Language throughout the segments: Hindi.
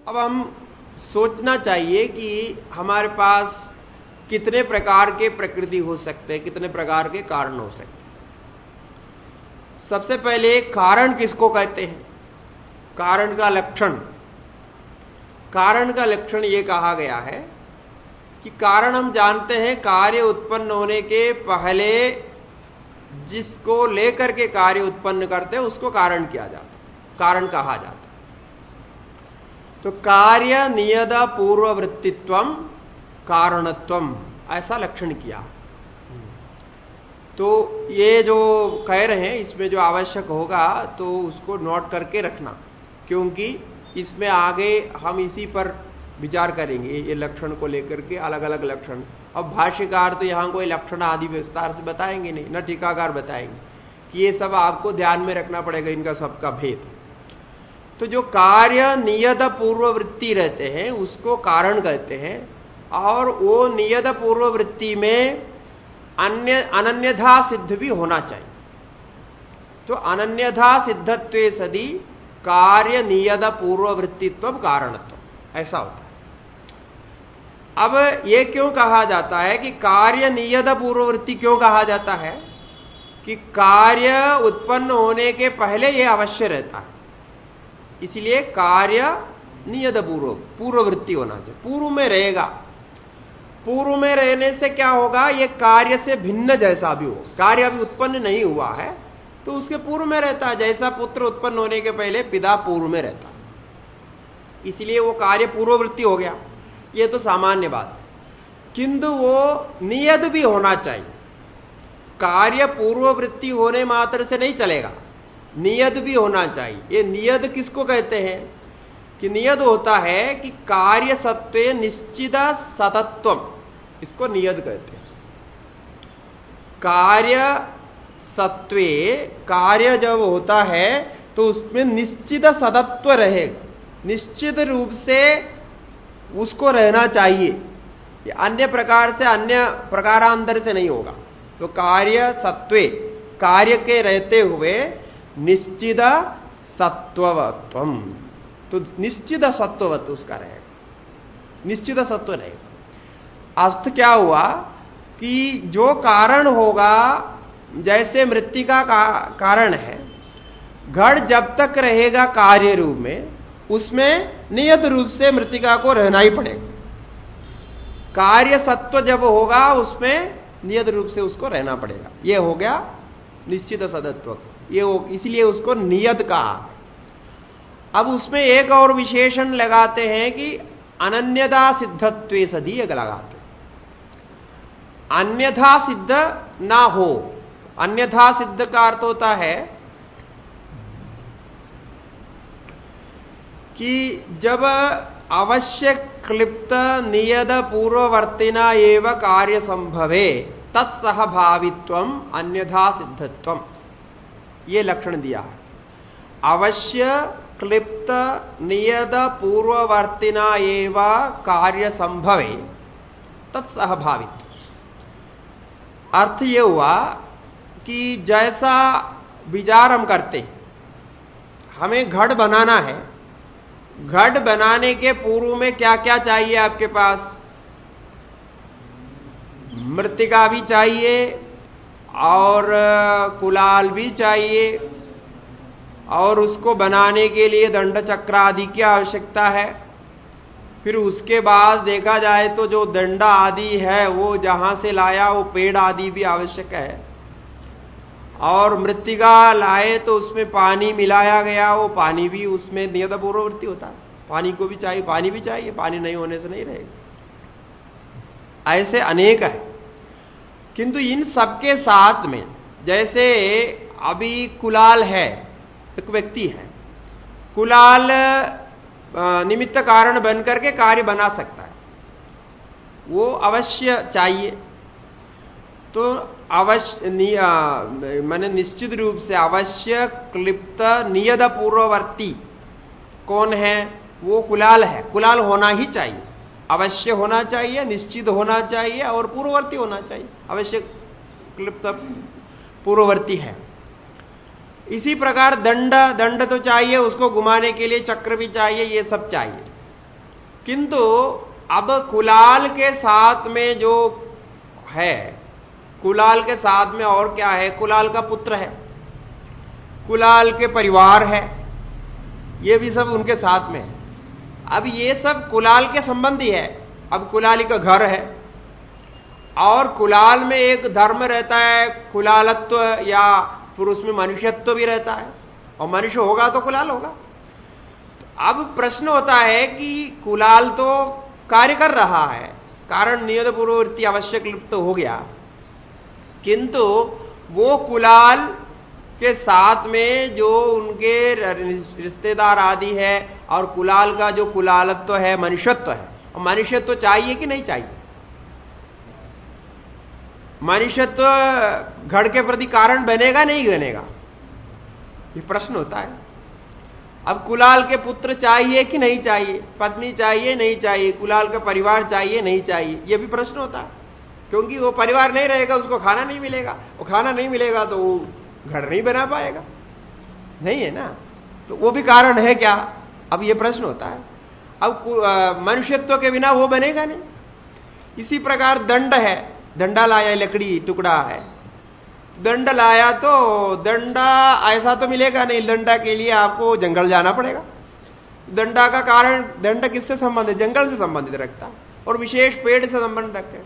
अब हम सोचना चाहिए कि हमारे पास कितने प्रकार के प्रकृति हो सकते हैं, कितने प्रकार के कारण हो सकते हैं। सबसे पहले कारण किसको कहते हैं? कारण का लक्षण। कारण का लक्षण यह कहा गया है कि कारण हम जानते हैं, कार्य उत्पन्न होने के पहले जिसको लेकर के कार्य उत्पन्न करते हैं उसको कारण किया जाता है, कारण कहा जाता है। तो कार्य नियत पूर्ववृत्तित्वम कारणत्वम, ऐसा लक्षण किया। तो ये जो कह रहे हैं इसमें जो आवश्यक होगा तो उसको नोट करके रखना, क्योंकि इसमें आगे हम इसी पर विचार करेंगे, ये लक्षण को लेकर के अलग अलग लक्षण। अब भाष्यकार तो यहां कोई लक्षण आदि विस्तार से बताएंगे नहीं, न टीकाकार बताएंगे, कि ये सब आपको ध्यान में रखना पड़ेगा, इनका सबका भेद। तो जो कार्य नियत पूर्ववृत्ति रहते हैं उसको कारण कहते हैं, और वो नियत पूर्ववृत्ति में अनन्यथा सिद्ध भी होना चाहिए। तो अनन्यथा सिद्धत्वे सदी कार्य नियत पूर्ववृत्तित्व कारणत्व, ऐसा होता है। अब यह क्यों कहा जाता है कि कार्य नियत पूर्ववृत्ति क्यों कहा जाता है? कि कार्य उत्पन्न होने के पहले यह अवश्य रहता है, इसलिए कार्य नियत पूर्ववृत्ति होना चाहिए, पूर्व में रहेगा। पूर्व में रहने से क्या होगा? यह कार्य से भिन्न जैसा भी हो, कार्य अभी उत्पन्न नहीं हुआ है तो उसके पूर्व में रहता है। जैसा पुत्र उत्पन्न होने के पहले पिता पूर्व में रहता, इसलिए वो कार्य पूर्ववृत्ति हो गया। ये तो सामान्य बात है, किंतु वो नियत भी होना चाहिए। कार्य पूर्ववृत्ति होने मात्र से नहीं चलेगा, नियत भी होना चाहिए। ये नियत किसको कहते हैं? कि नियत होता है कि कार्य सत्वे निश्चित सतत्वम, इसको नियत कहते हैं। कार्य सत्वे, कार्य जब होता है तो उसमें निश्चित सतत्व रहेगा, निश्चित रूप से उसको रहना चाहिए, ये अन्य प्रकार से, अन्य प्रकारांतर से नहीं होगा। तो कार्य सत्वे, कार्य के रहते हुए निश्चित सत्वत्वम, तो निश्चित सत्ववत उसका रहेगा, निश्चित सत्व रहेगा। अर्थ क्या हुआ कि जो कारण होगा, जैसे मृत्तिका का कारण है, घड़ जब तक रहेगा कार्य रूप में उसमें नियत रूप से मृत्तिका को रहना ही पड़ेगा। कार्य सत्व जब होगा उसमें नियत रूप से उसको रहना पड़ेगा। यह हो गया निश्चित सदत्व, ये इसलिए उसको नियत कहा। अब उसमें एक और विशेषण लगाते हैं कि अनन्यथा सिद्धत्वे सदी, एक लगाते हैं, अन्यथा सिद्ध ना हो। अन्यथा सिद्ध का अर्थ होता है कि जब अवश्य क्लिप्त नियत पूर्ववर्तिना एव कार्य संभवे तत्सहभावित्वम अन्यथा सिद्धत्वम, ये लक्षण दिया है। अवश्य क्लिप्त नियत पूर्ववर्तिना एव कार्य संभवे तत्सहभावित्व। अर्थ यह हुआ कि जैसा विचार हम करते हैं, हमें घड़ बनाना है, घड़ बनाने के पूर्व में क्या क्या चाहिए आपके पास? मृत्तिका भी चाहिए और कुलाल भी चाहिए, और उसको बनाने के लिए दंड चक्र आदि की आवश्यकता है। फिर उसके बाद देखा जाए तो जो दंडा आदि है वो जहां से लाया वो पेड़ आदि भी आवश्यक है, और मृत्तिका लाए तो उसमें पानी मिलाया गया, वो पानी भी उसमें नियत पूर्ववर्ती होता है। पानी को भी चाहिए, पानी भी चाहिए, पानी नहीं होने से नहीं रहेगा। ऐसे अनेक है, किंतु इन सबके साथ में जैसे अभी कुलाल है, एक व्यक्ति है, कुलाल निमित्त कारण बनकर के कार्य बना सकता है, वो अवश्य चाहिए। तो अवश्य माने निश्चित रूप से अवश्य क्लिप्त नियत पूर्ववर्ती कौन है? वो कुलाल है। कुलाल होना ही चाहिए, अवश्य होना चाहिए, निश्चित होना चाहिए और पूर्ववर्ती होना चाहिए। अवश्य क्लिप्त पूर्ववर्ती है। इसी प्रकार दंड, दंड तो चाहिए, उसको घुमाने के लिए चक्र भी चाहिए, ये सब चाहिए। किंतु अब कुलाल के साथ में जो है, कुलाल के साथ में और क्या है, कुलाल का पुत्र है, कुलाल के परिवार है, ये भी सब उनके साथ में है। अब ये सब कुलाल के संबंधी है। अब कुलाली का घर है और कुलाल में एक धर्म रहता है, कुलालत्व, या फिर उसमें मनुष्यत्व भी रहता है, और मनुष्य होगा तो कुलाल होगा। तो अब प्रश्न होता है कि कुलाल तो कार्य कर रहा है, कारण नियत पूर्ववृत्ति आवश्यक लिप्त हो गया, किंतु वो कुलाल के साथ में जो उनके रिश्तेदार आदि है और कुलाल का जो कुलालत्व है, मनुष्यत्व है, और मनुष्यत्व चाहिए कि नहीं चाहिए? मनुष्यत्व घड़ के प्रति कारण बनेगा नहीं बनेगा, ये प्रश्न होता है। अब कुलाल के पुत्र चाहिए कि नहीं चाहिए, पत्नी चाहिए नहीं चाहिए, कुलाल का परिवार चाहिए नहीं चाहिए, ये भी प्रश्न होता है। क्योंकि वो परिवार नहीं रहेगा, उसको खाना नहीं मिलेगा, वो खाना नहीं मिलेगा तो वो घर नहीं बना पाएगा, नहीं है ना? तो वो भी कारण है क्या? अब ये प्रश्न होता है। अब मनुष्यत्व के बिना वो बनेगा नहीं। इसी प्रकार दंड है, दंडा लाया, लकड़ी टुकड़ा है, दंड लाया तो दंडा ऐसा तो मिलेगा नहीं, दंडा के लिए आपको जंगल जाना पड़ेगा। दंडा का कारण, दंड किससे संबंधित? जंगल से संबंधित रखता है, और विशेष पेड़ से संबंध रखते।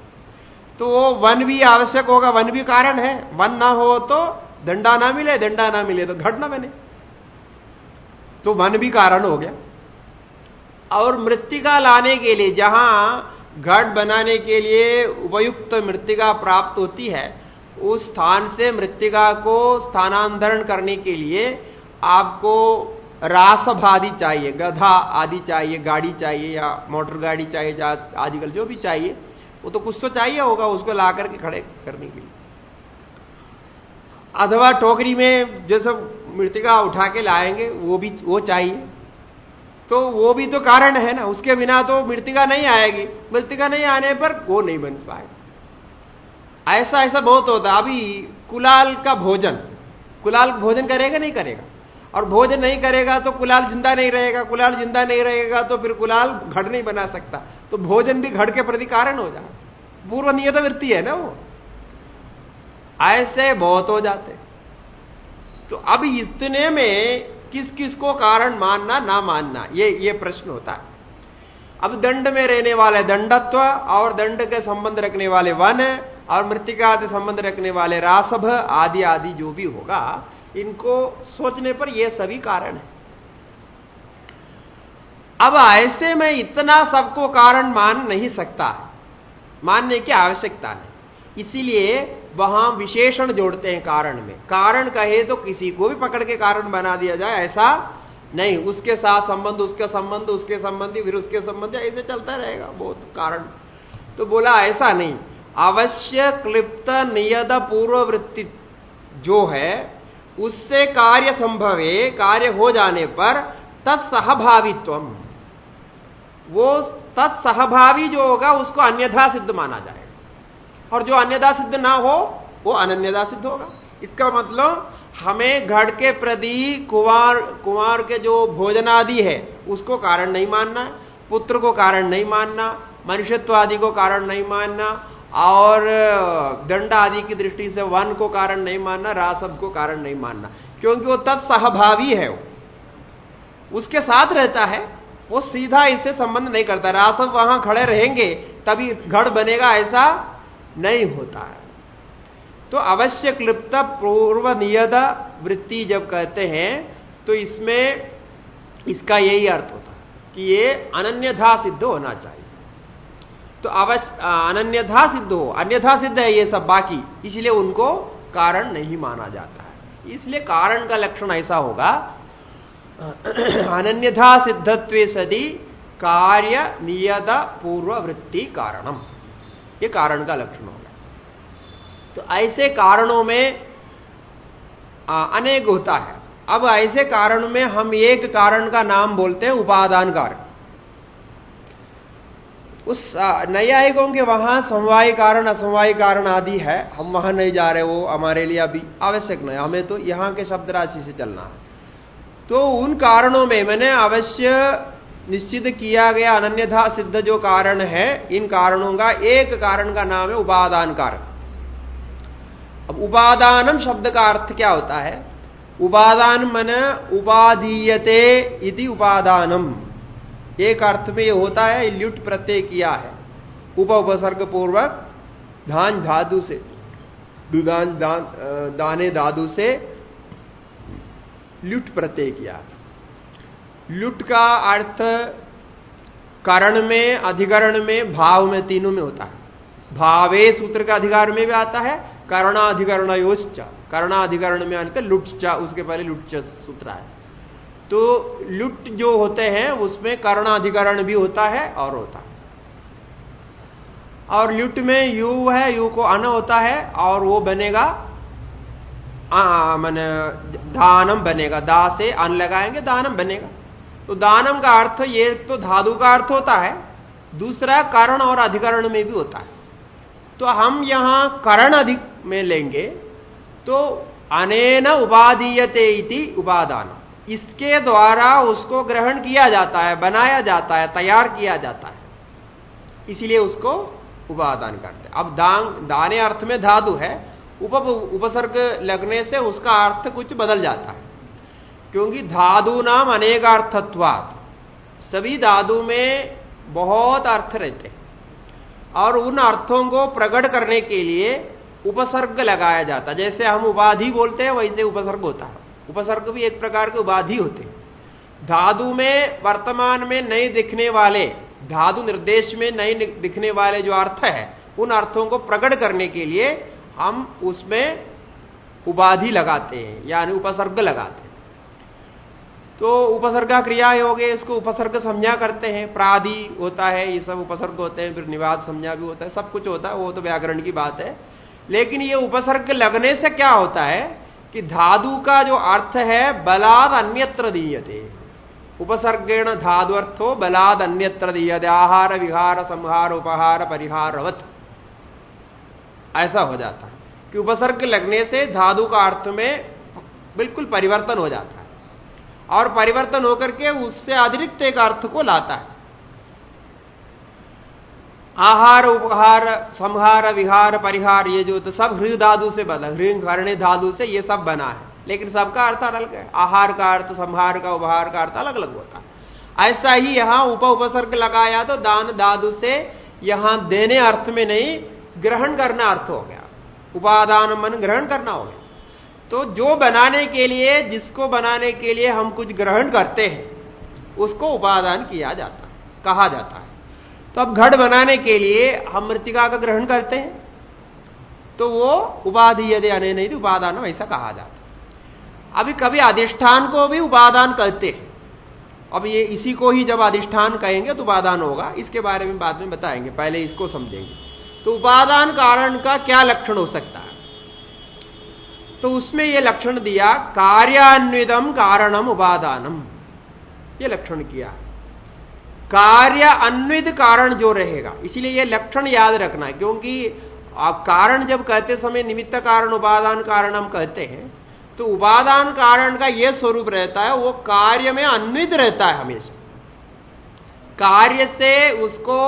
तो वो वन भी आवश्यक होगा, वन भी कारण है। वन ना हो तो दंडा ना मिले, दंडा ना मिले तो घट ना बने, तो वन भी कारण हो गया। और मृत्तिका लाने के लिए, जहां घट बनाने के लिए उपयुक्त मृत्तिका प्राप्त होती है, उस स्थान से मृत्तिका को स्थानांतरण करने के लिए आपको रासभ आदि चाहिए, गधा आदि चाहिए, गाड़ी चाहिए या मोटर गाड़ी चाहिए, आजकल जो भी चाहिए, वो तो कुछ तो चाहिए होगा उसको ला करके खड़े करने के लिए। अथवा टोकरी में जो सब मृत्तिका उठा के लाएंगे वो चाहिए, तो वो भी तो कारण है ना, उसके बिना तो मृत्तिका नहीं आएगी। मृत्तिका नहीं आने पर वो नहीं बन पाएगा। ऐसा ऐसा बहुत होता है। अभी कुलाल का भोजन, कुलाल भोजन करेगा नहीं करेगा, और भोजन नहीं करेगा तो कुलाल जिंदा नहीं रहेगा, कुलाल जिंदा नहीं रहेगा तो फिर कुलाल घड़ नहीं बना सकता, तो भोजन भी घड़ के प्रति कारण हो जाए, पूर्व नियत वृत्ति है ना वो। ऐसे बहुत हो जाते। तो अब इतने में किस किस को कारण मानना ना मानना, ये प्रश्न होता है। अब दंड में रहने वाले दंडत्व, और दंड के संबंध रखने वाले वन, और मृत्तिका से संबंध रखने वाले रासभ आदि आदि जो भी होगा, इनको सोचने पर ये सभी कारण है। अब ऐसे में इतना सबको कारण मान नहीं सकता है, मानने की आवश्यकता नहीं। इसीलिए वहां विशेषण जोड़ते हैं कारण में। कारण कहे तो किसी को भी पकड़ के कारण बना दिया जाए, ऐसा नहीं। उसके साथ संबंध, उसके संबंध, उसके संबंधी, फिर उसके संबंधी, ऐसे चलता रहेगा बहुत कारण। तो बोला ऐसा नहीं, अवश्य क्लिप्त नियत पूर्ववृत्ति जो है उससे कार्य संभवे, कार्य हो जाने पर तत्सहभावित्वम, वो तत्सहभावी जो होगा उसको अन्यथा सिद्ध माना जाएगा, और जो अन्यथा सिद्ध ना हो वो अनन्यथा सिद्ध होगा। इसका मतलब हमें घड़ के प्रति कुंवार के जो भोजनादि है उसको कारण नहीं मानना है, पुत्र को कारण नहीं मानना, मनुष्यत्व आदि को कारण नहीं मानना, और दंड आदि की दृष्टि से वन को कारण नहीं मानना, रासभ को कारण नहीं मानना, क्योंकि वो तत्सहभावी है, वो उसके साथ रहता है, वो सीधा इससे संबंध नहीं करता। रासभ वहां खड़े रहेंगे तभी घड़ बनेगा, ऐसा नहीं होता है। तो अवश्य क्लिप्त पूर्व नियत वृत्ति जब कहते हैं तो इसमें इसका यही अर्थ होता है कि ये अनन्यथा सिद्ध होना चाहिए। तो अवश्य अनन्यथा सिद्ध हो, अन्यथा सिद्ध है ये सब बाकी, इसलिए उनको कारण नहीं माना जाता है। इसलिए कारण का लक्षण ऐसा होगा, अनन्यथा सिद्धत्वे सदी कार्य नियत पूर्व वृत्ति कारणम, ये कारण का लक्षण होगा। तो ऐसे कारणों में अनेक होता है। अब ऐसे कारण में हम एक कारण का नाम बोलते हैं उपादान कारण। उस नैयायिकों के वहां समवाय कारण असमवाय कारण आदि है, हम वहां नहीं जा रहे, वो हमारे लिए अभी आवश्यक नहीं, हमें तो यहां के शब्द राशि से चलना है। तो उन कारणों में मैंने अवश्य निश्चित किया गया अनन्यथा सिद्ध जो कारण है, इन कारणों का एक कारण का नाम है उपादान कारण। अब उपादानम शब्द का अर्थ क्या होता है? उपादान मन उपादीयते इति उपादानम, एक अर्थ में यह होता है, ल्युट प्रत्यय किया है उपसर्ग पूर्वक धान धातु से, दुदान दाने धातु से ल्युट प्रत्यय किया। ल्युट का अर्थ करण में, अधिकरण में, भाव में, तीनों में होता है। भावे सूत्र का अधिकार में भी आता है, करणाधिकरणयोश्च, करणाधिकरण में आने लुट, उसके पहले लुट सूत्र है। तो लुट जो होते हैं उसमें कर्णाधिकरण भी होता है और होता है। और लुट में यू है, यू को अन होता है और वो बनेगा मन दानम बनेगा, दा से अन लगाएंगे दानम बनेगा। तो दानम का अर्थ ये तो धातु का अर्थ होता है, दूसरा करण और अधिकरण में भी होता है। तो हम यहां करण अधिक में लेंगे तो अनेन उपादीयते इति उपादान, इसके द्वारा उसको ग्रहण किया जाता है, बनाया जाता है, तैयार किया जाता है, इसलिए उसको उपादान करते हैं। अब दाने अर्थ में धातु है, उपसर्ग लगने से उसका अर्थ कुछ बदल जाता है, क्योंकि धातु नाम अनेकार्थत्वात्, सभी धातु में बहुत अर्थ रहते हैं और उन अर्थों को प्रकट करने के लिए उपसर्ग लगाया जाता है। जैसे हम उपाधि बोलते हैं वैसे उपसर्ग होता है, उपसर्ग भी एक प्रकार के उपाधि होते हैं। धातु में वर्तमान में नहीं दिखने वाले, धातु निर्देश में नहीं दिखने वाले जो अर्थ है, उन अर्थों को प्रकट करने के लिए हम उसमें उपाधि लगाते हैं, यानी उपसर्ग लगाते हैं। तो उपसर्गा क्रिया हो गए, इसको उपसर्ग संज्ञा करते हैं, प्रादि होता है, ये सब उपसर्ग होते हैं, फिर निवाद संज्ञा भी होता है, सब कुछ होता है, वो तो व्याकरण की बात है। लेकिन ये उपसर्ग लगने से क्या होता है कि धातु का जो अर्थ है बलाद अन्यत्र दीयते, उपसर्गेण धातु अर्थो बलाद अन्यत्र दीयते, आहार विहार संहार उपहार परिहारवत, ऐसा हो जाता है कि उपसर्ग लगने से धातु का अर्थ में बिल्कुल परिवर्तन हो जाता है और परिवर्तन होकर के उससे अतिरिक्त एक अर्थ को लाता है। आहार उपहार संहार विहार परिहार, ये जो तो सब हृ धातु से बना, हृ धातु से ये सब बना है, लेकिन सबका अर्थ अलग है। आहार का अर्थ, संहार का, उपहार का अर्थ अलग अलग होता है। ऐसा ही यहां उपसर्ग लगाया तो दान धातु से यहां देने अर्थ में नहीं, ग्रहण करना अर्थ हो गया, उपादान मन ग्रहण करना हो गया। तो जो बनाने के लिए, जिसको बनाने के लिए हम कुछ ग्रहण करते हैं उसको उपादान किया जाता है, कहा जाता है। तो अब घट बनाने के लिए हम मृतिका का ग्रहण करते हैं तो वो उपाधि यदि अने नहीं उपादान, ऐसा कहा जाता है। अभी कभी अधिष्ठान को भी उपादान कहते हैं। अब ये इसी को ही जब अधिष्ठान कहेंगे तो उपादान होगा, इसके बारे में बाद में बताएंगे, पहले इसको समझेंगे। तो उपादान कारण का क्या लक्षण हो सकता है? तो उसमें यह लक्षण दिया, कार्यान्वितम कारणम उपादानम, यह लक्षण किया। कार्य अन्वित कारण जो रहेगा, इसीलिए यह लक्षण याद रखना है, क्योंकि आप कारण जब कहते समय निमित्त कारण उपादान कारण हम कहते हैं, तो उपादान कारण का यह स्वरूप रहता है, वो कार्य में अन्वित रहता है हमेशा। कार्य से उसको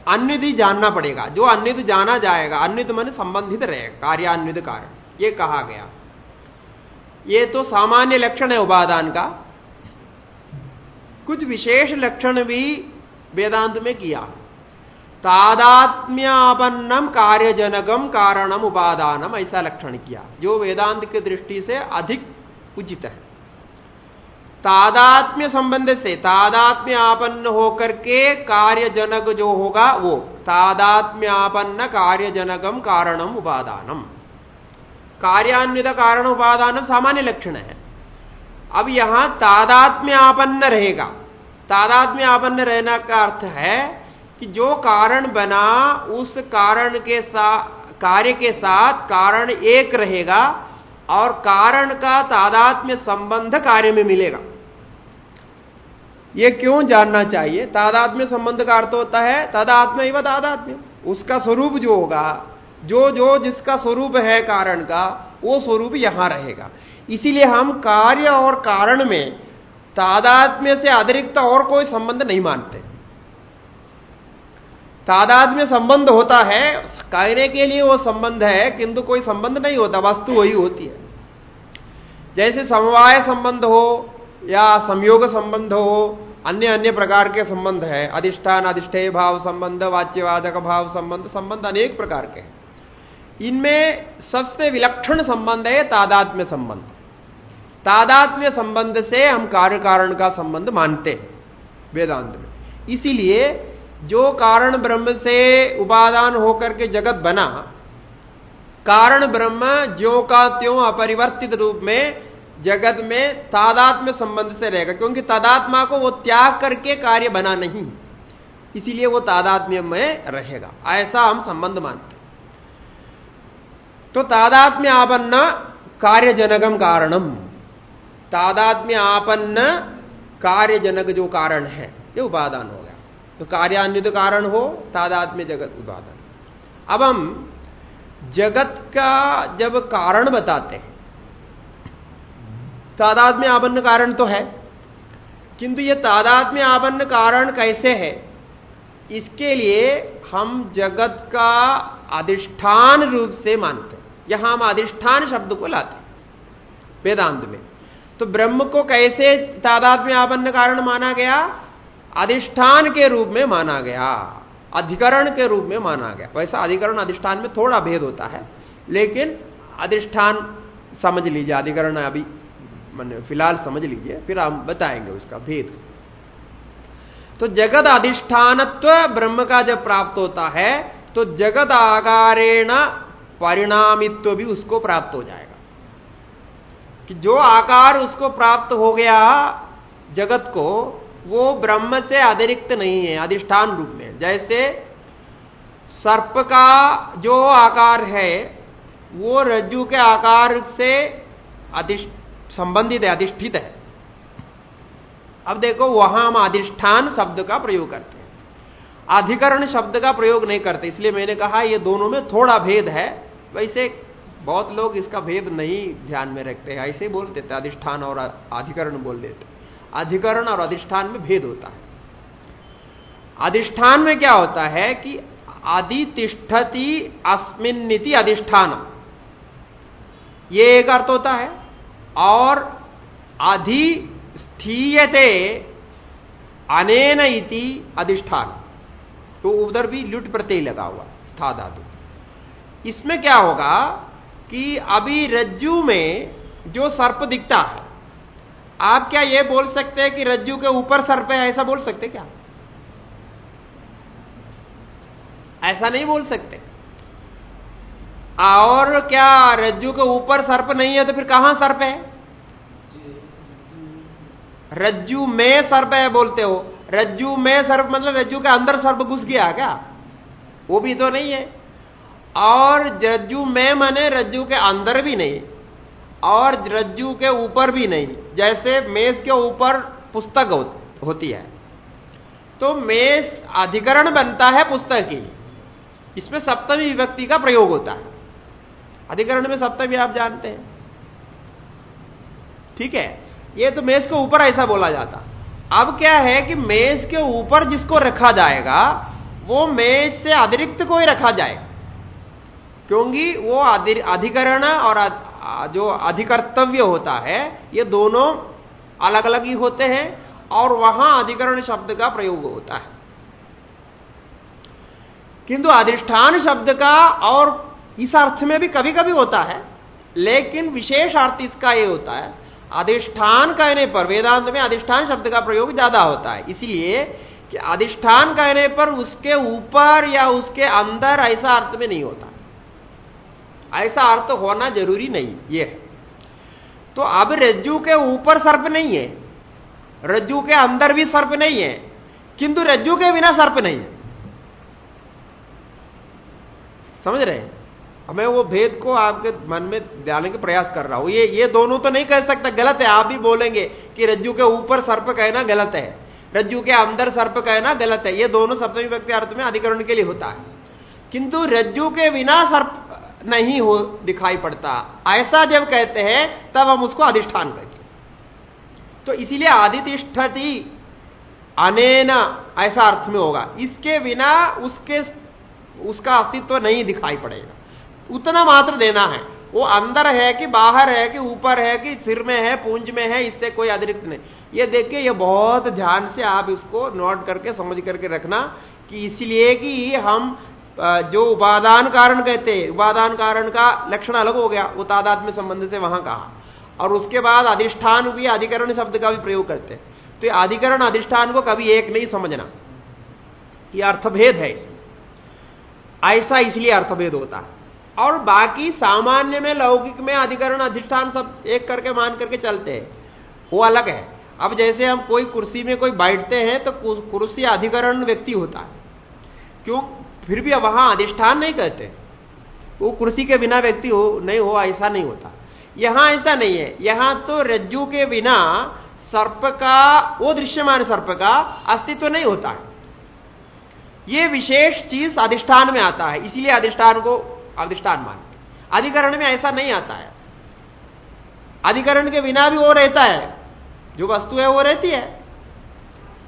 अन्वित ही जानना पड़ेगा, जो अन्वित जाना जाएगा, अन्वित मन संबंधित रहेगा, कार्यान्वित कारण ये कहा गया। ये तो सामान्य लक्षण है उपादान का। कुछ विशेष लक्षण भी वेदांत में किया। तादात्म्यापन्नम कार्यजनकम कारणम उपादानम, ऐसा लक्षण किया जो वेदांत की दृष्टि से अधिक उचित है। तादात्म्य संबंध से, तादात्म्य आपन्न होकर के कार्यजनक जो होगा वो तादात्म्यापन्न कार्यजनकम कारणम उपादानम, कार्यान्वित कारण उपादानम सामान्य लक्षण है। अब यहां तादात्म्य आपन्न रहेगा। तादात्म्य आपन्न रहना का अर्थ है कि जो कारण बना उस कारण के साथ, कार्य के साथ कारण एक रहेगा और कारण का तादात्म्य संबंध कार्य में मिलेगा। ये क्यों जानना चाहिए? तादात्म्य संबंध का अर्थ होता है तदात्म्य एवं तादात्म्य, उसका स्वरूप जो होगा, जो जो जिसका स्वरूप है कारण का, वो स्वरूप यहां रहेगा। इसीलिए हम कार्य और कारण में तादात्म्य से अतिरिक्त और कोई संबंध नहीं मानते। तादात्म्य संबंध होता है, कहने के लिए वो संबंध है, किंतु कोई संबंध नहीं होता, वस्तु वही होती है। जैसे समवाय संबंध हो या संयोग संबंध हो, अन्य अन्य प्रकार के संबंध है, अधिष्ठान अधिष्ठेय भाव संबंध, वाच्यवादक भाव संबंध, संबंध अनेक प्रकार के। इनमें सबसे विलक्षण संबंध है तादात्म्य संबंध। तादात्म्य संबंध से हम कार्य कारण का संबंध मानते हैं वेदांत में। इसीलिए जो कारण ब्रह्म से उपादान होकर के जगत बना, कारण ब्रह्म ज्यों का त्यों अपरिवर्तित रूप में जगत में तादात्म्य संबंध से रहेगा, क्योंकि तादात्मा को वो त्याग करके कार्य बना नहीं, इसीलिए वो तादात्म्य में रहेगा। ऐसा हम संबंध मानते। तो तादात्म्य आपन्न कार्यजनकम कारणम, तादात्म्य आपन्न कार्यजनक जो कारण है ये उपादान हो गया। तो कार्यान्वित कारण हो, तादात्म्य जगत उपादान। अब हम जगत का जब कारण बताते हैं, तादात्म्य आपन्न कारण तो है, किंतु ये तादात्म्य आपन्न कारण कैसे है, इसके लिए हम जगत का अधिष्ठान रूप से मानते हैं। यहां हम अधिष्ठान शब्द को लाते हैं वेदांत में। तो ब्रह्म को कैसे तादात्म्य आपन्न कारण माना गया? अधिष्ठान के रूप में माना गया, अधिकरण के रूप में माना गया। वैसा अधिकरण अधिष्ठान में थोड़ा भेद होता है, लेकिन अधिष्ठान समझ लीजिए, अधिकरण अभी फिलहाल समझ लीजिए, फिर हम बताएंगे उसका भेद। तो जगत अधिष्ठानत्व ब्रह्म का जब प्राप्त होता है तो जगत आकारेण परिणामित्व भी उसको प्राप्त हो जाएगा, कि जो आकार उसको प्राप्त हो गया जगत को, वो ब्रह्म से अतिरिक्त नहीं है, अधिष्ठान रूप में। जैसे सर्प का जो आकार है वो रज्जु के आकार से संबंधित है, अधिष्ठित है। अब देखो वहां हम अधिष्ठान शब्द का प्रयोग करते हैं, अधिकरण शब्द का प्रयोग नहीं करते। इसलिए मैंने कहा ये दोनों में थोड़ा भेद है। वैसे बहुत लोग इसका भेद नहीं ध्यान में रखते हैं, ऐसे ही बोल देते, अधिष्ठान और अधिकरण बोल देते। अधिकरण और अधिष्ठान में भेद होता है। अधिष्ठान में क्या होता है कि अधितिष्ठति अस्मिन्निति अधिष्ठान, ये एक अर्थ होता है, और अधिष्ठीयते अनेन इति अधिष्ठान, तो उधर भी लुट प्रत्यय लगा हुआ स्था धातु। इसमें क्या होगा कि अभी रज्जु में जो सर्प दिखता है, आप क्या यह बोल सकते हैं कि रज्जु के ऊपर सर्प है, ऐसा बोल सकते क्या? ऐसा नहीं बोल सकते। और क्या रज्जु के ऊपर सर्प नहीं है तो फिर कहां सर्प है? रज्जु में सर्प है बोलते हो, रज्जु में सर्प मतलब रज्जु के अंदर सर्प घुस गया क्या? वो भी तो नहीं है। और रज्जु में माने रज्जु के अंदर भी नहीं और रज्जु के ऊपर भी नहीं। जैसे मेज के ऊपर पुस्तक होती है, तो मेज अधिकरण बनता है पुस्तक की, इसमें सप्तमी विभक्ति का प्रयोग होता है। अधिकरण में सप्तमी आप जानते हैं, ठीक है। ये तो मेज के ऊपर ऐसा बोला जाता। अब क्या है कि मेज के ऊपर जिसको रखा जाएगा वो मेज से अतिरिक्त कोई रखा जाएगा, क्योंकि वो अधिकरण और जो अधिकर्तव्य होता है ये दोनों अलग अलग ही होते हैं, और वहां अधिकरण शब्द का प्रयोग होता है। किंतु अधिष्ठान शब्द का और इस अर्थ में भी कभी कभी होता है, लेकिन विशेष अर्थ इसका ये होता है, अधिष्ठान कहने पर वेदांत में अधिष्ठान शब्द का प्रयोग ज्यादा होता है। इसलिए कि अधिष्ठान कहने पर उसके ऊपर या उसके अंदर ऐसा अर्थ में नहीं होता, ऐसा अर्थ होना जरूरी नहीं ये है। तो अब रज्जु के ऊपर सर्प नहीं है, रज्जु के अंदर भी सर्प नहीं है, किंतु रज्जु के बिना सर्प नहीं है। समझ रहे हैं? मैं वो भेद को आपके मन में डालने का प्रयास कर रहा हूं। ये दोनों तो नहीं कह सकता, गलत है। आप भी बोलेंगे कि रज्जु के ऊपर सर्प कहना गलत है, रज्जु के अंदर सर्प कहना गलत है। ये दोनों सप्तमी विभक्ति अर्थ में अधिकरण के लिए होता है, किंतु रज्जु के बिना सर्प नहीं हो दिखाई पड़ता, ऐसा जब कहते हैं तब हम उसको अधिष्ठान कहते हैं। तो इसीलिए आदितिष्ठति अनेन ऐसा अर्थ में होगा, इसके बिना उसका अस्तित्व नहीं दिखाई पड़ेगा, उतना मात्र देना है। वो अंदर है कि बाहर है कि ऊपर है कि सिर में है पूंज में है, इससे कोई अतिरिक्त नहीं। ये देखिए, ये बहुत ध्यान से आप इसको नोट करके समझ करके रखना कि इसलिए कि हम जो उपादान कारण कहते हैं, उपादान कारण का लक्षण अलग हो गया, वो तादात्म्य संबंध से वहां कहा, और उसके बाद अधिष्ठान भी अधिकरण शब्द का भी प्रयोग करते हैं। तो अधिकरण अधिष्ठान को कभी एक नहीं समझना, ये अर्थभेद है इसमें, ऐसा इसलिए अर्थभेद होता है। और बाकी सामान्य में लौकिक में अधिकरण अधिष्ठान सब एक करके मान करके चलते हैं, वो अलग है। अब जैसे हम कोई कुर्सी में कोई बैठते हैं तो कुर्सी अधिकरण व्यक्ति होता है, क्यों? फिर भी वहां अधिष्ठान नहीं कहते, वो कुर्सी के बिना व्यक्ति हो नहीं हो, ऐसा नहीं होता। यहां ऐसा नहीं है, यहां तो रज्जु के बिना सर्प का, वो दृश्यमान सर्प का अस्तित्व नहीं होता है। ये विशेष चीज अधिष्ठान में आता है, इसीलिए अधिष्ठान को अधिष्ठान मानते। अधिकरण में ऐसा नहीं आता है, अधिकरण के बिना भी वो रहता है, जो वस्तु है वो रहती है,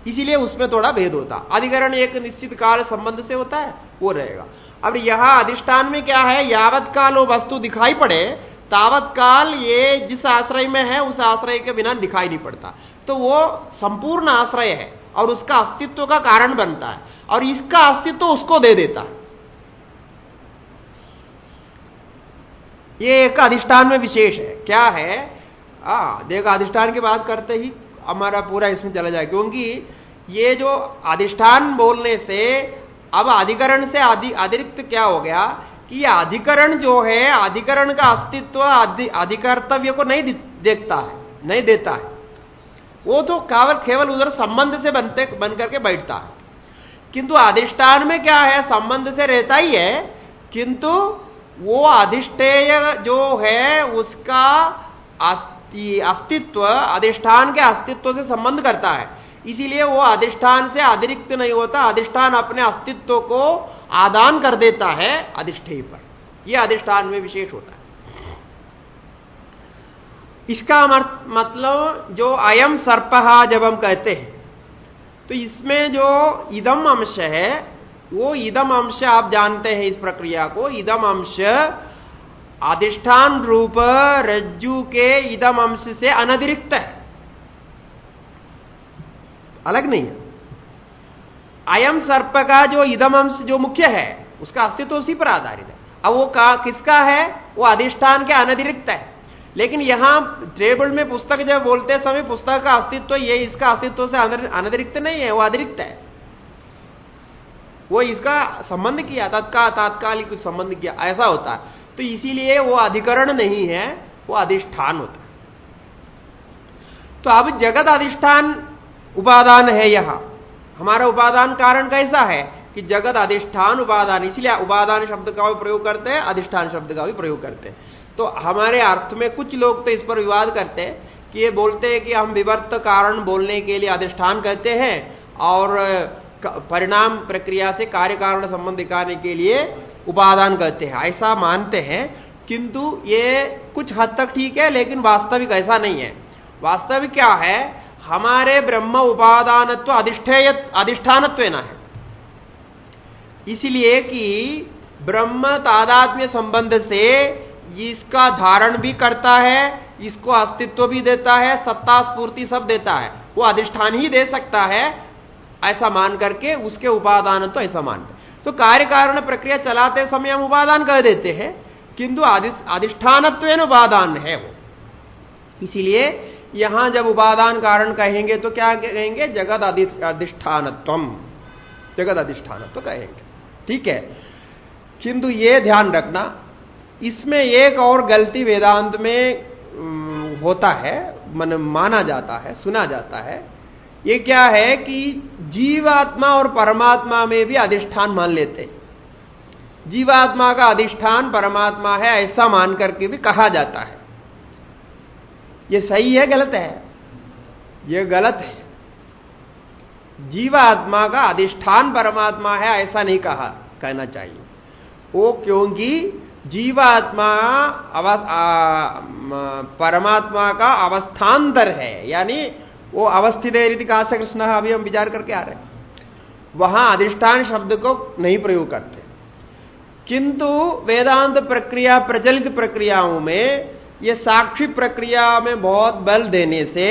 इसीलिए उसमें थोड़ा भेद होता। अधिकरण एक निश्चित काल संबंध से होता है, वो रहेगा। अब यहां अधिष्ठान में क्या है, यावत काल वो वस्तु दिखाई पड़े तावत काल ये जिस आश्रय में है उस आश्रय के बिना दिखाई नहीं पड़ता, तो वो संपूर्ण आश्रय है और उसका अस्तित्व का कारण बनता है, और इसका अस्तित्व उसको दे देता है। ये एक अधिष्ठान में विशेष है। क्या है, देखो अधिष्ठान की बात करते ही हमारा पूरा इसमें चला जाए, क्योंकि ये जो अधिष्ठान बोलने से अब अधिकरण से अतिरिक्त क्या हो गया कि अधिकरण जो है, अधिकरण का अस्तित्व अधिकर्तव्य को नहीं देखता है, नहीं देता है, वो तो केवल उधर संबंध से बन करके बैठता है। किंतु अधिष्ठान में क्या है, संबंध से रहता ही है, किंतु वो अधिष्ठेय जो है उसका अस्तित्व अधिष्ठान के अस्तित्व से संबंध करता है, इसीलिए वो अधिष्ठान से अतिरिक्त नहीं होता, अधिष्ठान अपने अस्तित्व को आदान कर देता है अधिष्ठेय पर, यह अधिष्ठान में विशेष होता है। इसका मतलब जो अयम सर्पः जब हम कहते हैं तो इसमें जो इदम अंश है, वो इदम अंश आप जानते हैं इस प्रक्रिया को, इदम अंश अधिष्ठान रूप रज्जु के इदम अंश से अनतिरिक्त है, अलग नहीं है। अयम सर्प का जो इदम अंश जो मुख्य है उसका अस्तित्व उसी पर आधारित है। अब वो किसका है, वो अधिष्ठान के अनतिरिक्त है। लेकिन यहां टेबल में पुस्तक जब बोलते समय पुस्तक का अस्तित्व ये इसका अस्तित्व से अनतिरिक्त नहीं है, वो अतिरिक्त है, वो इसका संबंध किया, तात्कालिक कुछ संबंध किया, ऐसा होता है। तो इसीलिए वो अधिकरण नहीं है, वो अधिष्ठान होता है। तो अब जगत अधिष्ठान उपादान है। यहां हमारा उपादान कारण कैसा है कि जगत अधिष्ठान उपादान, इसलिए उपादान शब्द का भी प्रयोग करते हैं, अधिष्ठान शब्द का भी प्रयोग करते हैं। तो हमारे अर्थ में कुछ लोग तो इस पर विवाद करते हैं कि ये बोलते हैं कि हम विवर्त कारण बोलने के लिए अधिष्ठान कहते हैं और परिणाम प्रक्रिया से कार्य कारण संबंध दिखाने के लिए उपादान कहते हैं, ऐसा मानते हैं। किंतु ये कुछ हद तक ठीक है, लेकिन वास्तविक ऐसा नहीं है। वास्तविक क्या है, हमारे ब्रह्म उपादानत्व अधिष्ठानत्व न है, इसलिए कि ब्रह्म तादात्म्य संबंध से इसका धारण भी करता है, इसको अस्तित्व भी देता है, सत्ता स्फूर्ति सब देता है, वो अधिष्ठान ही दे सकता है, ऐसा मान करके उसके उपादान तो ऐसा मानते। तो कार्य कारण प्रक्रिया चलाते समय हम उपादान कह देते हैं, किंतु अधिष्ठानत्वेन उपादान है वो। इसीलिए यहां जब उपादान कारण कहेंगे तो क्या कहेंगे, जगत अधिष्ठानत्वम, जगत अधिष्ठानत्व कहेंगे, ठीक है। किंतु ये ध्यान रखना, इसमें एक और गलती वेदांत में होता है, माना जाता है, सुना जाता है। ये क्या है कि जीवात्मा और परमात्मा में भी अधिष्ठान मान लेते हैं। जीवात्मा का अधिष्ठान परमात्मा है ऐसा मान करके भी कहा जाता है। ये सही है गलत है? ये गलत है। जीवात्मा का अधिष्ठान परमात्मा है ऐसा नहीं कहना चाहिए। वो क्योंकि जीवात्मा परमात्मा का अवस्थांतर है, यानी वो अवस्थित है रीति काश कृष्ण अभी हम विचार करके आ रहे हैं, वहां अधिष्ठान शब्द को नहीं प्रयोग करते। किंतु वेदांत प्रक्रिया प्रचलित प्रक्रियाओं में ये साक्षी प्रक्रिया में बहुत बल देने से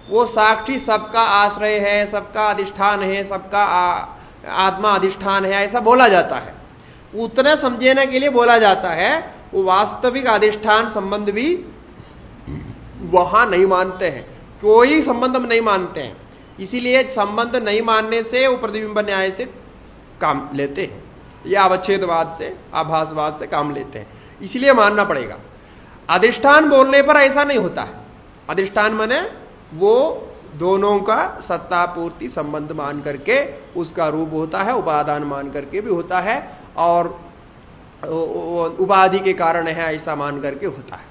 वो साक्षी सबका आश्रय है, सबका अधिष्ठान है, सबका आत्मा अधिष्ठान है ऐसा बोला जाता है। उतना समझने के लिए बोला जाता है। वो वास्तविक अधिष्ठान संबंध भी वहां नहीं मानते हैं, कोई संबंध हम नहीं मानते हैं। इसीलिए संबंध नहीं मानने से वो प्रतिबिंब न्याय से काम लेते हैं या अवच्छेदवाद से आभासवाद से काम लेते हैं, इसलिए मानना पड़ेगा। अधिष्ठान बोलने पर ऐसा नहीं होता है। अधिष्ठान माने वो दोनों का सत्ता पूर्ति संबंध मान करके उसका रूप होता है, उपादान मान करके भी होता है, और उपाधि के कारण है ऐसा मान करके होता है।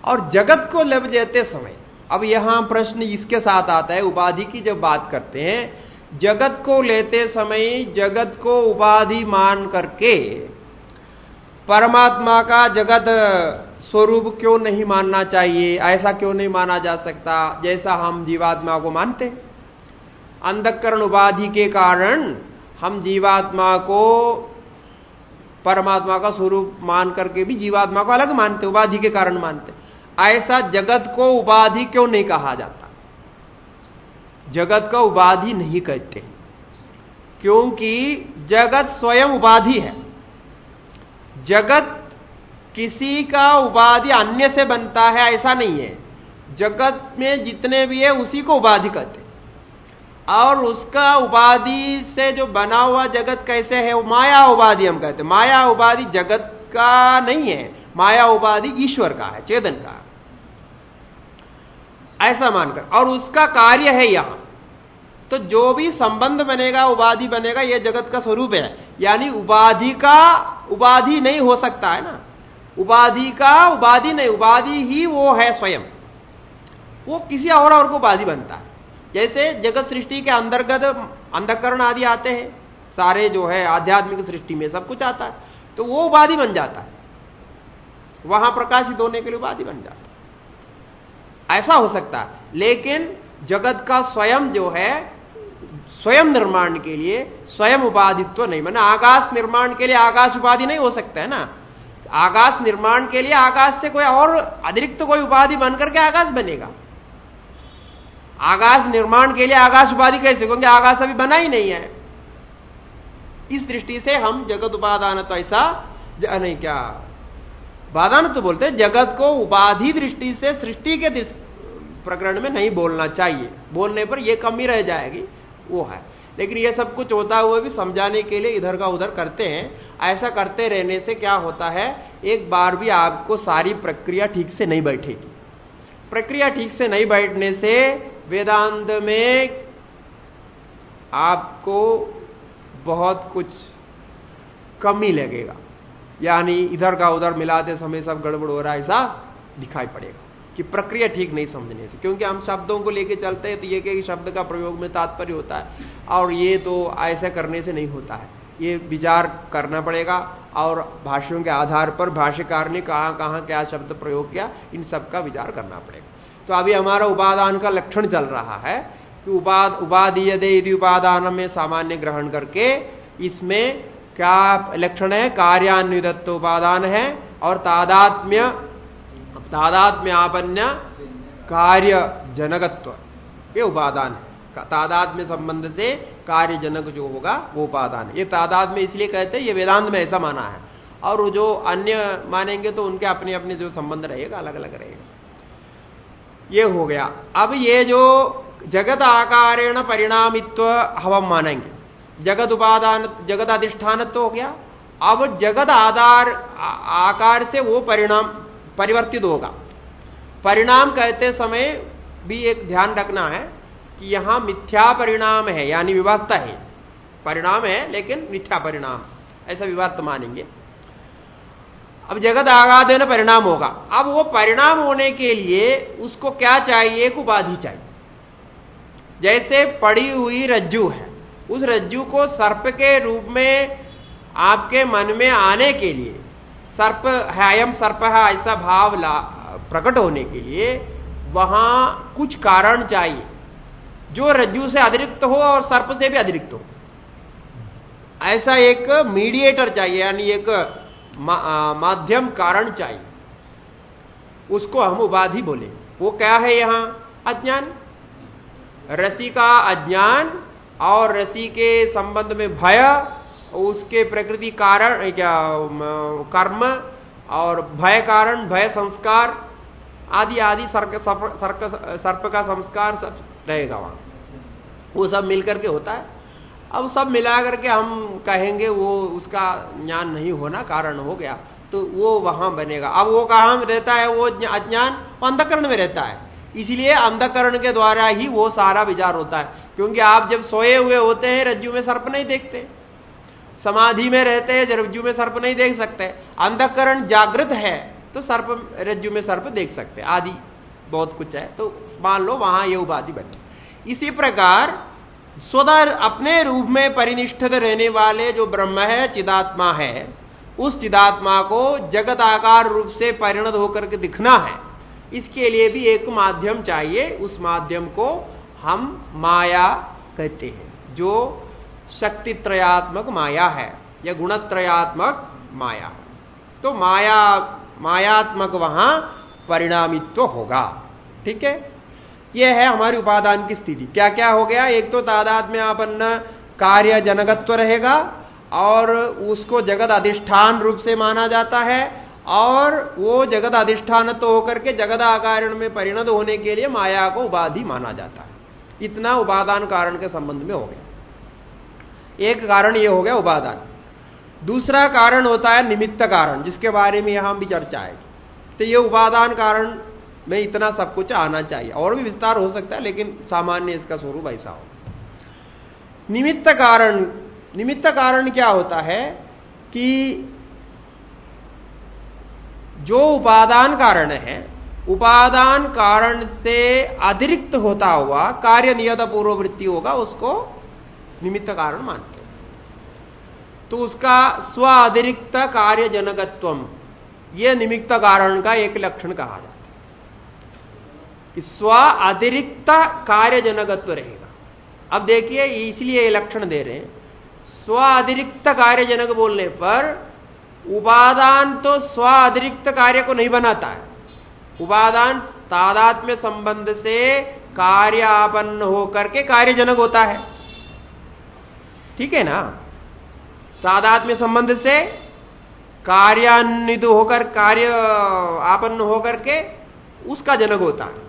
और जगत को लब देते समय, अब यहां प्रश्न इसके साथ आता है, उपाधि की जब बात करते हैं, जगत को लेते समय जगत को उपाधि मान करके परमात्मा का जगत स्वरूप क्यों नहीं मानना चाहिए? ऐसा क्यों नहीं माना जा सकता जैसा हम जीवात्मा को मानते? अंधकरण उपाधि के कारण हम जीवात्मा को परमात्मा का स्वरूप मान करके भी जीवात्मा को अलग मानते, उपाधि के कारण मानते। ऐसा जगत को उपाधि क्यों नहीं कहा जाता? जगत का उपाधि नहीं कहते क्योंकि जगत स्वयं उपाधि है। जगत किसी का उपाधि अन्य से बनता है ऐसा नहीं है। जगत में जितने भी है उसी को उपाधि कहते हैं, और उसका उपाधि से जो बना हुआ जगत कैसे है, वो माया उपाधि हम कहते हैं। माया उपाधि जगत का नहीं है, माया उपाधि ईश्वर का है, चेतन का, ऐसा मानकर, और उसका कार्य है यहां। तो जो भी संबंध बनेगा, उपाधि बनेगा, यह जगत का स्वरूप है। यानी उपाधि का उपाधि नहीं हो सकता है ना, उपाधि का उपाधि नहीं, उपाधि ही वो है स्वयं, वो किसी और को उपाधि बनता है। जैसे जगत सृष्टि के अंतर्गत अंधकरण आदि आते हैं, सारे जो है आध्यात्मिक सृष्टि में सब कुछ आता है, तो वो उपाधि बन जाता है, वहां प्रकाशित होने के लिए उपाधि बन जाता है, ऐसा हो सकता है। लेकिन जगत का स्वयं जो है, स्वयं निर्माण के लिए स्वयं उपाधित्व नहीं, माना आकाश निर्माण के लिए आकाश उपाधि नहीं हो सकता है ना। आकाश निर्माण के लिए आकाश से कोई और अतिरिक्त कोई उपाधि बनकर के आकाश बनेगा। आकाश निर्माण के लिए आकाश उपाधि कैसे, क्योंकि आकाश अभी बना ही नहीं है। इस दृष्टि से हम जगत उपादान तो ऐसा नहीं, क्या उपादान तो बोलते हैं, जगत को उपाधि दृष्टि से सृष्टि के प्रकरण में नहीं बोलना चाहिए। बोलने पर यह कमी रह जाएगी, वो है। लेकिन यह सब कुछ होता हुआ भी समझाने के लिए इधर का उधर करते हैं। ऐसा करते रहने से क्या होता है, एक बार भी आपको सारी प्रक्रिया ठीक से नहीं बैठेगी। प्रक्रिया ठीक से नहीं बैठने से वेदांत में आपको बहुत कुछ कमी लगेगा, यानी इधर का उधर मिलाते समय सब गड़बड़ हो रहा है ऐसा दिखाई पड़ेगा कि प्रक्रिया ठीक नहीं समझने से। क्योंकि हम शब्दों को लेके चलते हैं तो ये कि शब्द का प्रयोग में तात्पर्य होता है, और ये तो ऐसा करने से नहीं होता है, ये विचार करना पड़ेगा। और भाष्यों के आधार पर भाष्यकार ने कहाँ कहाँ क्या शब्द प्रयोग किया, इन सब का विचार करना पड़ेगा। तो अभी हमारा उपादान का लक्षण चल रहा है कि उपादीयते यदि उपादान में सामान्य ग्रहण करके इसमें क्या लक्षण है, कार्यान्वितत्व उपादान है, और तादात्म्य आपन्य कार्य जनकत्व ये उपादान है। तादात्म्य संबंध से कार्य जनक जो होगा वो उपादान है। ये तादात्म्य इसलिए कहते हैं, ये वेदांत में ऐसा माना है, और जो अन्य मानेंगे तो उनके अपने अपने जो संबंध रहेगा अलग अलग रहेगा। ये हो गया। अब ये जो जगत आकारेण परिणामित्व हम मानेंगे, जगत उपादान जगत अधिष्ठानत्व हो गया। अब जगत आकार से वो परिणाम परिवर्तित होगा। परिणाम कहते समय भी एक ध्यान रखना है कि यहां मिथ्या परिणाम है, यानी विवर्त है, परिणाम है लेकिन मिथ्या परिणाम, ऐसा विवर्त मानेंगे। अब जगत आगादेन परिणाम होगा। अब वो परिणाम होने के लिए उसको क्या चाहिए, एक उपाधि चाहिए। जैसे पड़ी हुई रज्जू है, उस रज्जू को सर्प के रूप में आपके मन में आने के लिए, सर्प है, अयम सर्प है ऐसा भाव प्रकट होने के लिए वहां कुछ कारण चाहिए जो रज्जू से अतिरिक्त हो और सर्प से भी अतिरिक्त हो। ऐसा एक मीडिएटर चाहिए, यानी एक माध्यम कारण चाहिए, उसको हम उपाधि बोले। वो क्या है यहां? अज्ञान। रसी का अज्ञान और रसी के संबंध में भय, उसके प्रकृति कारण क्या कर्म और भय कारण भय संस्कार आदि आदि सर्प का संस्कार सब रहेगा वहां, वो सब मिलकर के होता है। अब सब मिला करके हम कहेंगे वो उसका ज्ञान नहीं होना कारण हो गया, तो वो वहां बनेगा। अब वो कहां रहता है? वो अज्ञान अंधकरण में रहता है, इसलिए अंधकरण के द्वारा ही वो सारा विचार होता है। क्योंकि आप जब सोए हुए होते हैं रज्जू में सर्प नहीं देखते, समाधि में रहते हैं रज्जू में सर्प नहीं देख सकते, अंधकरण जागृत है तो सर्प रज्जू में सर्प देख सकते आदि बहुत कुछ है, तो मान लो वहां ये उपाधि बने। इसी प्रकार स्वतः अपने रूप में परिनिष्ठित रहने वाले जो ब्रह्म है, चिदात्मा है, उस चिदात्मा को जगत आकार रूप से परिणत होकर के दिखना है, इसके लिए भी एक माध्यम चाहिए। उस माध्यम को हम माया कहते हैं, जो शक्ति त्रयात्मक माया है या गुणत्रयात्मक माया है। तो मायात्मक वहां परिणामित्व होगा। ठीक है, यह है हमारी उपादान की स्थिति। क्या क्या हो गया? एक तो तादात्म्यापन्न कार्य जनकत्व रहेगा और उसको जगत अधिष्ठान रूप से माना जाता है, और वो जगत अधिष्ठान तो होकर के जगत आकारण में परिणत होने के लिए माया को उपाधि माना जाता है। इतना उपादान कारण के संबंध में हो गया। एक कारण ये हो गया उपादान। दूसरा कारण होता है निमित्त कारण, जिसके बारे में यहां भी चर्चा है। तो ये उपादान कारण में इतना सब कुछ आना चाहिए, और भी विस्तार हो सकता है, लेकिन सामान्य इसका स्वरूप ऐसा हो। निमित्त कारण क्या होता है कि जो उपादान कारण है, उपादान कारण से अतिरिक्त होता हुआ कार्य नियत पूर्ववृत्ति होगा, उसको निमित्त कारण मानते हैं। तो उसका स्व अतिरिक्त कार्य जनकत्वम, यह निमित्त कारण का एक लक्षण कहा जाता है कि स्व अतिरिक्त कार्य जनकत्व रहेगा। अब देखिए, इसलिए ये लक्षण दे रहे हैं। स्व अतिरिक्त कार्य जनक बोलने पर उपादान तो स्व अतिरिक्त कार्य को नहीं बनाता है। उपादान तादात्म्य संबंध से कार्य आपन्न होकर के कार्यजनक होता है। ठीक है ना? तादात्म्य संबंध से कार्यान्वित होकर, कार्य आपन्न होकर के उसका जनक होता है।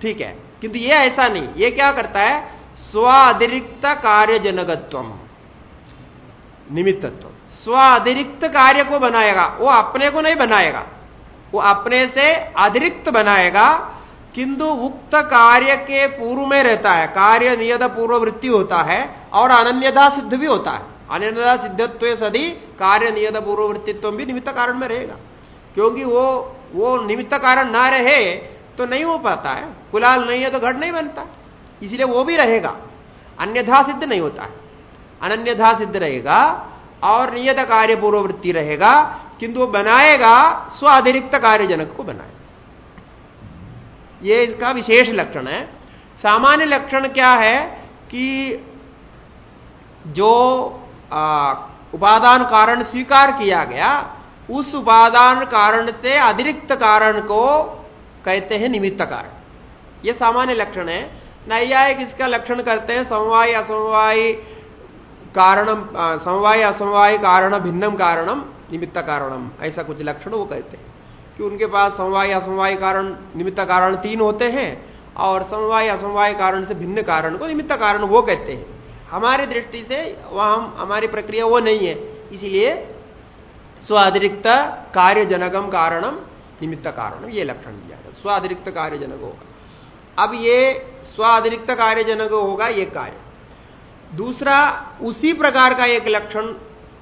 ठीक है, किंतु ये ऐसा नहीं। ये क्या करता है? स्व अतिरिक्त कार्य जनकत्वम, निमित्तत्व। स्व अतिरिक्त कार्य को बनाएगा, वो अपने को नहीं बनाएगा, वो अपने से अतिरिक्त बनाएगा, किंतु उक्त कार्य के पूर्व में रहता है। कार्य नियत पूर्ववृत्ति होता है और अनन्यथा सिद्ध भी होता है। अनन्यथा सिद्धत्व सदी कार्य नियत पूर्ववृत्तित्व भी निमित्त कारण में रहेगा, क्योंकि वो निमित्त कारण ना रहे तो नहीं हो पाता है। कुलाल नहीं है तो घट नहीं बनता, इसलिए वो भी रहेगा, अन्यथा सिद्ध नहीं होता है। अनन्यथा सिद्ध रहेगा और नियत कार्य पूर्ववृत्ति रहेगा, किंतु वो बनाएगा स्व अतिरिक्त कार्यजनक को बनाएगा। ये इसका विशेष लक्षण है। सामान्य लक्षण क्या है कि जो उपादान कारण स्वीकार किया गया, उस उपादान कारण से अतिरिक्त कारण को कहते हैं निमित्त कारण। यह सामान्य लक्षण है। नैयायिक इसका लक्षण करते हैं समवाय असमवाय कारणम, समवाय असमवाय कारण भिन्नम कारणम निमित्त कारणम, ऐसा कुछ लक्षण वो कहते हैं कि उनके पास समवाय असमवाय कारण निमित्त कारण 3 होते हैं, और समवाय असमवाय कारण से भिन्न कारण को निमित्त कारण वो कहते हैं। हमारी दृष्टि से वहां हमारी प्रक्रिया वो नहीं है, इसलिए स्वातिरिक्त कार्य जनकम कारणम निमित्त कारणम ये लक्षण दिया है। स्वातिरिक्त कार्य जनक होगा। अब ये स्वातिरिक्त कार्य जनक होगा ये कार्य। दूसरा उसी प्रकार का एक लक्षण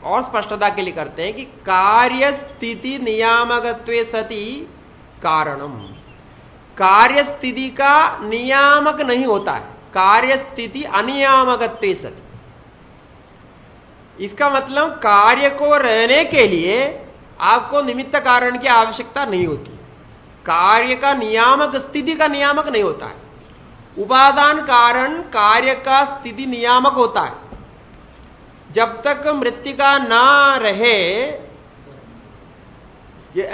और स्पष्टता के लिए करते हैं कि कार्य स्थिति नियामकत्वे सति कारणम। कार्य स्थिति का नियामक नहीं होता है, कार्य स्थिति अनियामकत्वे सति। इसका मतलब कार्य को रहने के लिए आपको निमित्त कारण की आवश्यकता नहीं होती। कार्य का नियामक स्थिति का नियामक नहीं होता है। उपादान कारण कार्य का स्थिति नियामक होता है। जब तक मृत्तिका ना रहे,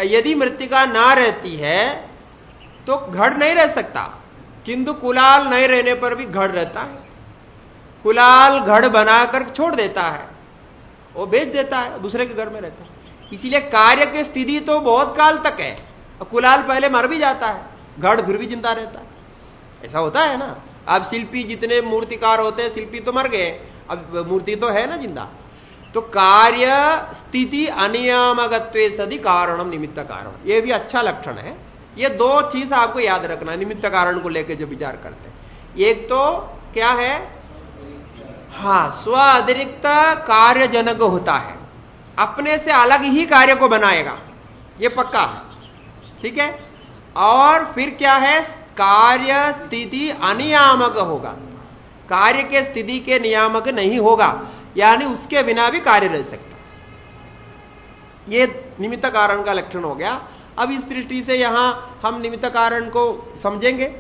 यदि मृत्तिका ना रहती है तो घड़ नहीं रह सकता, किंतु कुलाल नहीं रहने पर भी घड़ रहता है। कुलाल घड़ बनाकर छोड़ देता है, वो बेच देता है, दूसरे के घर में रहता है। इसीलिए कार्य की स्थिति तो बहुत काल तक है, कुलाल पहले मर भी जाता है, घड़ फिर भी जिंदा रहता है। ऐसा होता है ना। अब शिल्पी जितने मूर्तिकार होते हैं, शिल्पी तो मर गए, अब मूर्ति तो है ना जिंदा। तो कार्य स्थिति अनियामकत्वे सदि कारणम निमित्त कारण, यह भी अच्छा लक्षण है। ये दो चीज आपको याद रखना है निमित्त कारण को लेकर जब विचार करते हैं। एक तो क्या है, हां, स्व अतिरिक्त कार्यजनक होता है, अपने से अलग ही कार्य को बनाएगा, ये पक्का है, ठीक है। और फिर क्या है, कार्य स्थिति अनियामक होगा, कार्य के स्थिति के नियामक नहीं होगा, यानी उसके बिना भी कार्य रह सकता। ये निमित्त कारण का लक्षण हो गया। अब इस दृष्टि से यहां हम निमित्त कारण को समझेंगे,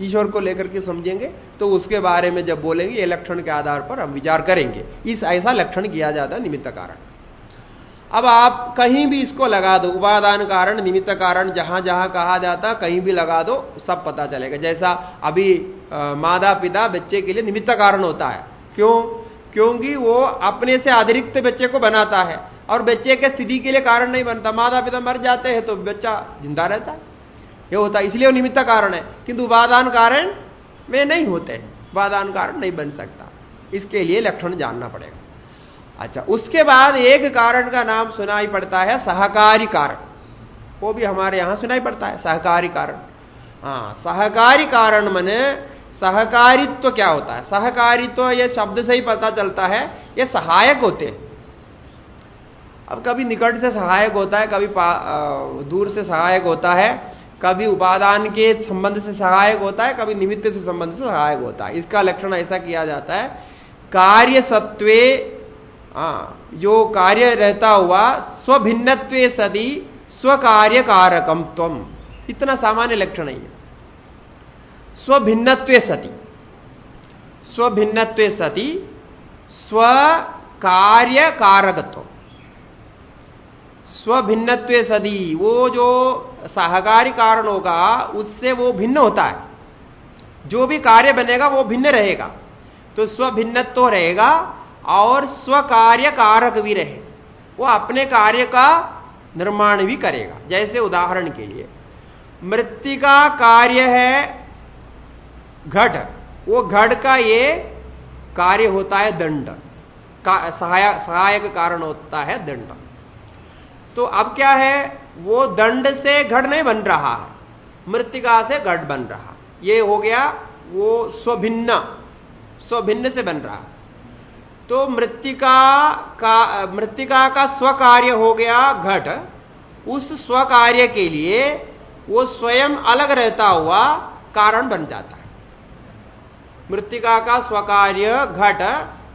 ईश्वर को लेकर के समझेंगे, तो उसके बारे में जब बोलेंगे ये लक्षण के आधार पर हम विचार करेंगे। इस ऐसा लक्षण किया जाता है निमित्त कारण। अब आप कहीं भी इसको लगा दो, उपादान कारण निमित्त कारण, जहां जहां कहा जाता कहीं भी लगा दो, सब पता चलेगा। जैसा अभी माता पिता बच्चे के लिए निमित्त कारण होता है, क्यों? क्योंकि वो अपने से अतिरिक्त बच्चे को बनाता है और बच्चे के स्थिति के लिए कारण नहीं बनता। माता पिता मर जाते हैं तो बच्चा जिंदा रहता है, ये होता है, इसलिए वो निमित्त कारण है। किंतु उपादान कारण में नहीं होते, उपादान कारण नहीं बन सकता, इसके लिए लक्षण जानना पड़ेगा। अच्छा, उसके बाद एक कारण का नाम सुनाई पड़ता है सहकारी कारण, वो भी हमारे यहां सुनाई पड़ता है, सहकारी कारण। हाँ, सहकारी कारण माने सहकारित्व क्या होता है? सहकारित्व ये शब्द से ही पता चलता है, ये सहायक होते हैं। अब कभी निकट से सहायक होता है, कभी दूर से सहायक होता है, कभी उपादान के संबंध से सहायक होता है, कभी निमित्त से संबंध से सहायक होता है। इसका लक्षण ऐसा किया जाता है, कार्य सत्वे, जो कार्य रहता हुआ, स्वभिन्नत्वे सदी स्वकार्य कारकम त्वम, इतना सामान्य लक्षण है। स्वभिन्नत्वे सति, स्वभिन्नत्वे सति स्व कार्य कारकत्व, स्वभिन्नत्वे सदी, वो जो सहकारी कारण होगा उससे वो भिन्न होता है, जो भी कार्य बनेगा वो भिन्न रहेगा, तो स्वभिन्नत्व रहेगा और स्वकार्य कारक भी रहे, वो अपने कार्य का निर्माण भी करेगा। जैसे उदाहरण के लिए मृत्तिका कार्य है घट, वो घट का ये कार्य होता है दंड का, सहायक कारण होता है दंड। तो अब क्या है, वो दंड से घट नहीं बन रहा है, मृत्तिका से घट बन रहा, ये हो गया वो स्वभिन्न, स्वभिन्न से बन रहा। तो मृत्तिका का स्वकार्य हो गया घट, उस स्वकार्य के लिए वो स्वयं अलग रहता हुआ कारण बन जाता है। मृत्तिका का स्वकार्य घट,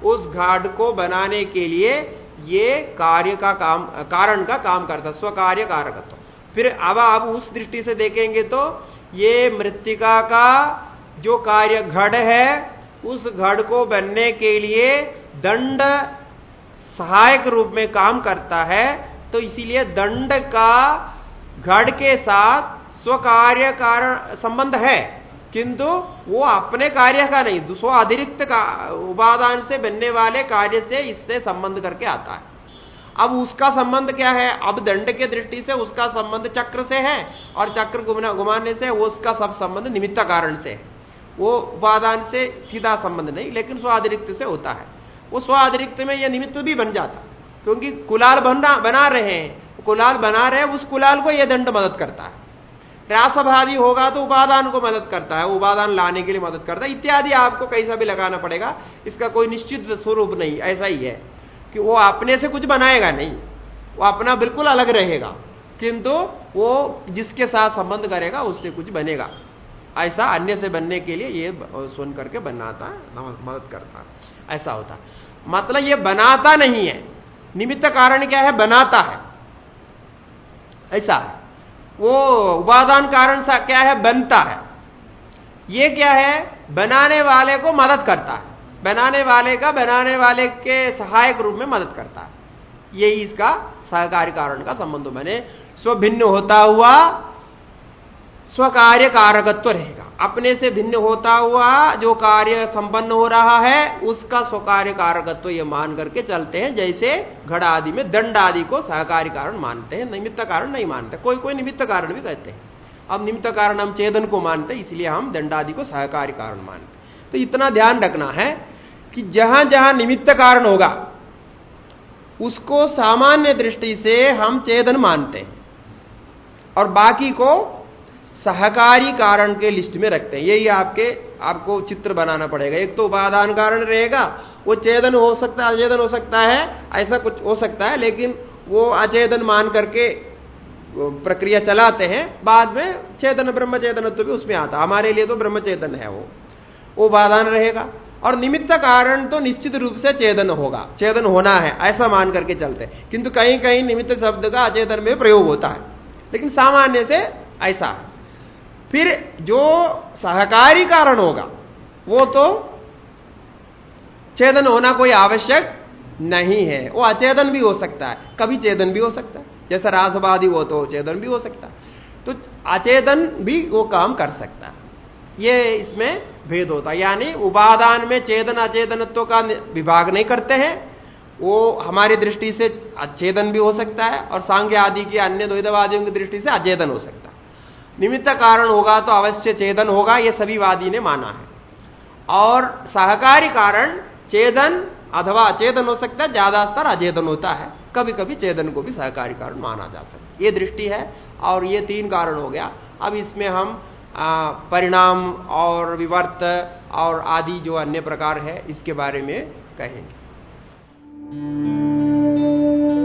उस घट को बनाने के लिए ये कार्य का काम, कारण का काम करता, स्वकार्य कारकत्व। फिर अब आप उस दृष्टि से देखेंगे तो ये मृत्तिका का जो कार्य घट है, उस घट को बनने के लिए दंड सहायक रूप में काम करता है, तो इसीलिए दंड का घट के साथ स्वकार्य कारण संबंध है, किंतु वो अपने कार्य का नहीं, स्व अतिरिक्त का उपादान से बनने वाले कार्य से इससे संबंध करके आता है। अब उसका संबंध क्या है? अब दंड के दृष्टि से उसका संबंध चक्र से है, और चक्र घुमाने से वो उसका सब संबंध निमित्त कारण से है, वो उपादान से सीधा संबंध नहीं, लेकिन स्व अतिरिक्त से होता है। वो स्व अतिरिक्त में यह निमित्त भी बन जाता, क्योंकि कुलाल बना रहे हैं, कुलाल बना रहे हैं, उस कुलाल को यह दंड मदद करता है। रासभादी होगा तो उपादान को मदद करता है, उपादान लाने के लिए मदद करता है, इत्यादि आपको कैसा भी लगाना पड़ेगा, इसका कोई निश्चित स्वरूप नहीं, ऐसा ही है कि वो अपने से कुछ बनाएगा नहीं, वो अपना बिल्कुल अलग रहेगा, किंतु वो जिसके साथ संबंध करेगा उससे कुछ बनेगा। ऐसा अन्य से बनने के लिए ये सुन करके बनाता है, मदद करता है, ऐसा होता। मतलब ये बनाता नहीं है, निमित्त कारण क्या है, बनाता है, ऐसा है। वो उपादान कारण सा क्या है, बनता है। ये क्या है, बनाने वाले को मदद करता है, बनाने वाले का बनाने वाले के सहायक रूप में मदद करता है। यही इसका सहकारी कारण का संबंध मैंने स्वभिन्न होता हुआ स्वकार्य कारकत्व रहेगा। अपने से भिन्न होता हुआ जो कार्य संपन्न हो रहा है उसका स्वकार्य कारकत्व ये मान करके चलते हैं। जैसे घड़ आदि में दंड आदि को सहकारी कारण मानते हैं, निमित्त कारण नहीं मानते। कोई कोई निमित्त कारण भी कहते हैं। अब निमित्त कारण हम चेदन को मानते हैं, इसलिए हम दंड आदि को सहकारी कारण मानते हैं। तो इतना ध्यान रखना है कि जहां जहां निमित्त कारण होगा उसको सामान्य दृष्टि से हम चेदन मानते हैं और बाकी को सहकारी कारण के लिस्ट में रखते हैं। यही आपको चित्र बनाना पड़ेगा। एक तो उपादान कारण रहेगा, वो चेदन हो सकता है, अचेतन हो सकता है, ऐसा कुछ हो सकता है, लेकिन वो अचेतन मान करके प्रक्रिया चलाते हैं। बाद में चेतन ब्रह्म चेतनत्व भी उसमें आता। हमारे लिए तो ब्रह्म चेतन है, वो उपादान रहेगा। और निमित्त कारण तो निश्चित रूप से चेतन होगा, चेतन होना है, ऐसा मान करके चलते हैं। किंतु कहीं कहीं निमित्त शब्द का अचेतन में प्रयोग होता है, लेकिन सामान्य से ऐसा है। फिर जो सहकारी कारण होगा वो तो चेतन होना कोई आवश्यक नहीं है, वो अचेतन भी हो सकता है, कभी चेतन भी हो सकता है। जैसा रासवादी वो तो चेतन भी हो सकता है, तो अचेतन भी वो काम कर सकता है। ये इसमें भेद होता है। यानी उपादान में चेतन अचेतनत्व का विभाग नहीं करते हैं। वो हमारी दृष्टि से चेतन भी हो सकता है और सांख्य आदि की अन्य द्वैतवादियों की दृष्टि से अचेतन हो सकता है। निमित्त कारण होगा तो अवश्य चेतन होगा, ये सभी वादी ने माना है। और सहकारी कारण चेतन अथवा अचेतन हो सकता है, ज्यादा स्तर अचेतन होता है। कभी कभी चेतन को भी सहकारी कारण माना जा सकता है। ये दृष्टि है। और ये 3 कारण हो गया। अब इसमें हम परिणाम और विवर्त और आदि जो अन्य प्रकार है इसके बारे में कहेंगे।